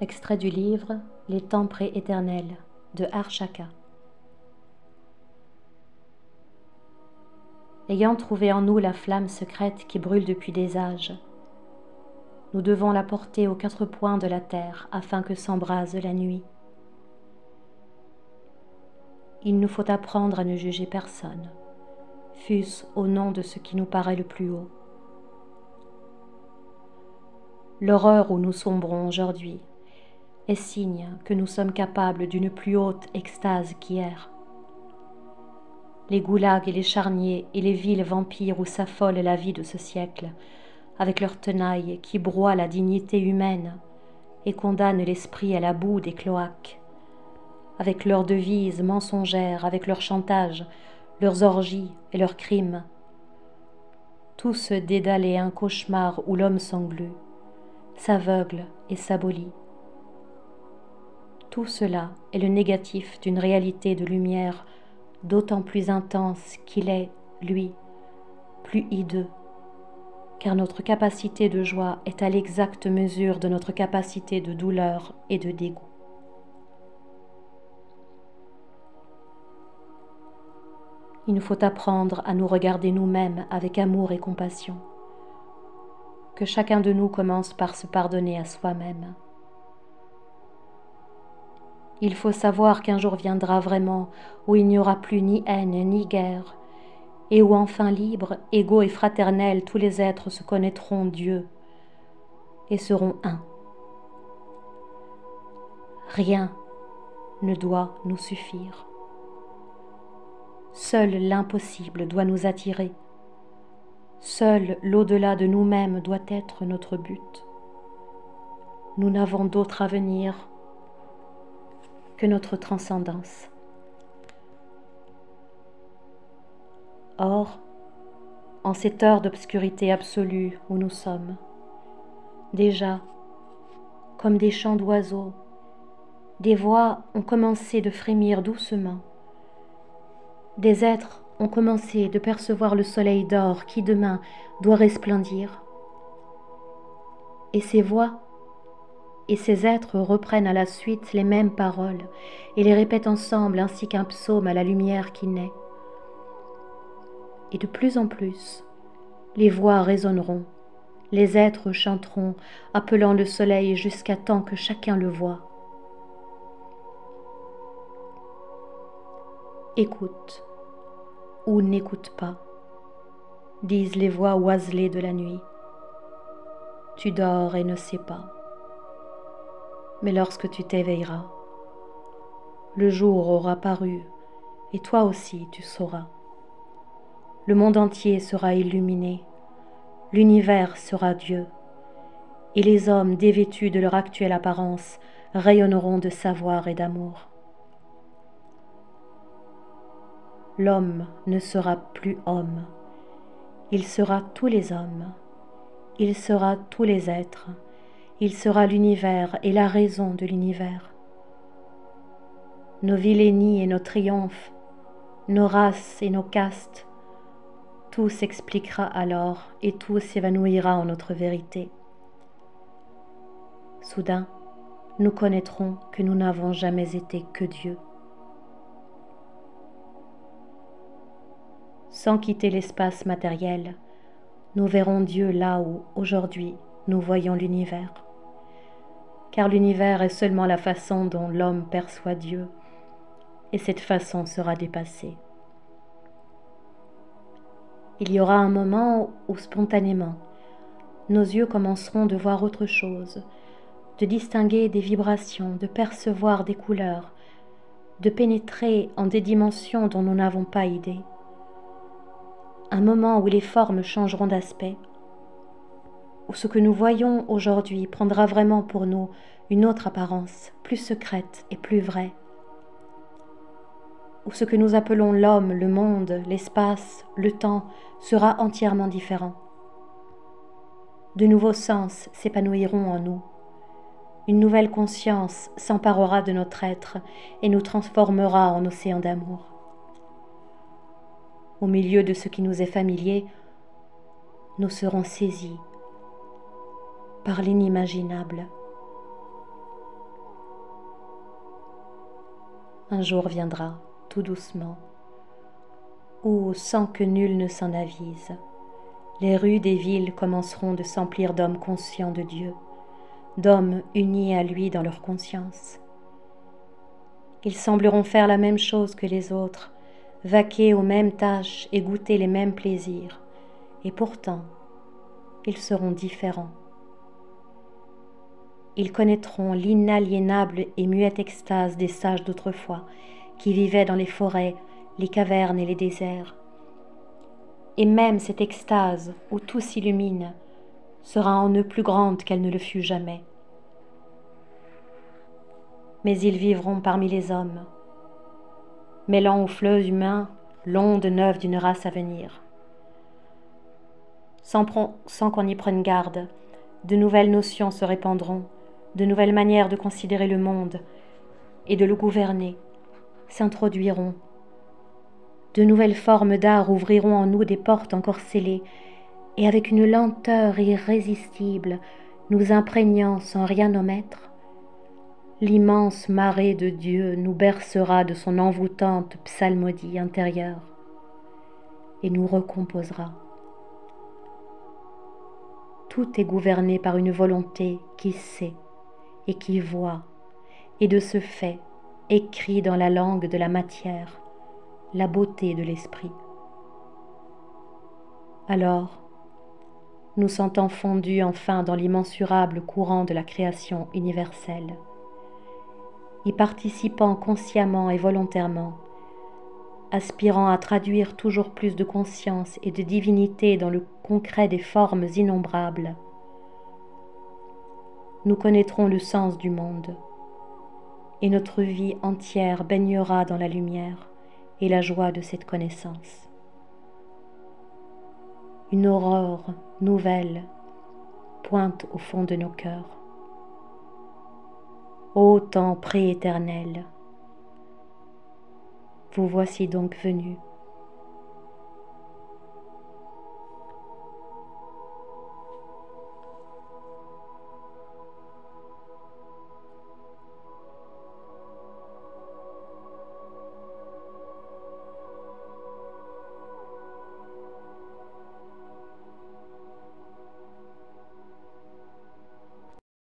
Extrait du livre Les temps prééternels de Arshaka. Ayant trouvé en nous la flamme secrète qui brûle depuis des âges, nous devons la porter aux quatre points de la terre afin que s'embrase la nuit. Il nous faut apprendre à ne juger personne, fût-ce au nom de ce qui nous paraît le plus haut. L'horreur où nous sombrons aujourd'hui est signe que nous sommes capables d'une plus haute extase qu'hier. Les goulags et les charniers et les villes vampires où s'affole la vie de ce siècle, avec leur tenaille qui broie la dignité humaine et condamne l'esprit à la boue des cloaques, avec leurs devises mensongères, avec leur chantage, leurs orgies et leurs crimes. Tout ce dédale est un cauchemar où l'homme s'englue, s'aveugle et s'abolit. Tout cela est le négatif d'une réalité de lumière d'autant plus intense qu'il est, lui, plus hideux, car notre capacité de joie est à l'exacte mesure de notre capacité de douleur et de dégoût. Il nous faut apprendre à nous regarder nous-mêmes avec amour et compassion, que chacun de nous commence par se pardonner à soi-même. Il faut savoir qu'un jour viendra vraiment où il n'y aura plus ni haine ni guerre, et où enfin libres, égaux et fraternels tous les êtres se connaîtront Dieu et seront un. Rien ne doit nous suffire. Seul l'impossible doit nous attirer. Seul l'au-delà de nous-mêmes doit être notre but. Nous n'avons d'autre avenir que notre transcendance. Or, en cette heure d'obscurité absolue où nous sommes, déjà, comme des chants d'oiseaux, des voix ont commencé de frémir doucement. Des êtres ont commencé de percevoir le soleil d'or qui demain doit resplendir. Et ces voix et ces êtres reprennent à la suite les mêmes paroles et les répètent ensemble ainsi qu'un psaume à la lumière qui naît. Et de plus en plus, les voix résonneront, les êtres chanteront, appelant le soleil jusqu'à temps que chacun le voie. Écoute ou n'écoute pas, disent les voix oiselées de la nuit. Tu dors et ne sais pas. Mais lorsque tu t'éveilleras, le jour aura paru et toi aussi tu sauras. Le monde entier sera illuminé, l'univers sera Dieu, et les hommes dévêtus de leur actuelle apparence rayonneront de savoir et d'amour. L'homme ne sera plus homme, il sera tous les hommes, il sera tous les êtres, il sera l'univers et la raison de l'univers. Nos vilainies et nos triomphes, nos races et nos castes, tout s'expliquera alors et tout s'évanouira en notre vérité. Soudain, nous connaîtrons que nous n'avons jamais été que Dieu. Sans quitter l'espace matériel, nous verrons Dieu là où, aujourd'hui, nous voyons l'univers. Car l'univers est seulement la façon dont l'homme perçoit Dieu, et cette façon sera dépassée. Il y aura un moment où, spontanément, nos yeux commenceront de voir autre chose, de distinguer des vibrations, de percevoir des couleurs, de pénétrer en des dimensions dont nous n'avons pas idée. Un moment où les formes changeront d'aspect, où ce que nous voyons aujourd'hui prendra vraiment pour nous une autre apparence, plus secrète et plus vraie, où ce que nous appelons l'homme, le monde, l'espace, le temps sera entièrement différent. De nouveaux sens s'épanouiront en nous. Une nouvelle conscience s'emparera de notre être et nous transformera en océan d'amour. Au milieu de ce qui nous est familier, nous serons saisis par l'inimaginable. Un jour viendra, tout doucement, où, sans que nul ne s'en avise, les rues des villes commenceront de s'emplir d'hommes conscients de Dieu, d'hommes unis à lui dans leur conscience. Ils sembleront faire la même chose que les autres, vaquer aux mêmes tâches et goûter les mêmes plaisirs, et pourtant, ils seront différents. Ils connaîtront l'inaliénable et muette extase des sages d'autrefois, qui vivaient dans les forêts, les cavernes et les déserts. Et même cette extase où tout s'illumine sera en eux plus grande qu'elle ne le fut jamais. Mais ils vivront parmi les hommes, mêlant aux fleuves humains l'onde neuve d'une race à venir. Sans qu'on y prenne garde, de nouvelles notions se répandront, de nouvelles manières de considérer le monde et de le gouverner s'introduiront. De nouvelles formes d'art ouvriront en nous des portes encore scellées, et avec une lenteur irrésistible, nous imprégnant sans rien omettre, l'immense marée de Dieu nous bercera de son envoûtante psalmodie intérieure et nous recomposera. Tout est gouverné par une volonté qui sait et qui voit, et de ce fait écrit dans la langue de la matière la beauté de l'esprit. Alors, nous sentant fondus enfin dans l'immensurable courant de la création universelle, y participant consciemment et volontairement, aspirant à traduire toujours plus de conscience et de divinité dans le concret des formes innombrables, nous connaîtrons le sens du monde, et notre vie entière baignera dans la lumière et la joie de cette connaissance. Une aurore nouvelle pointe au fond de nos cœurs. Ô temps prééternel, vous voici donc venus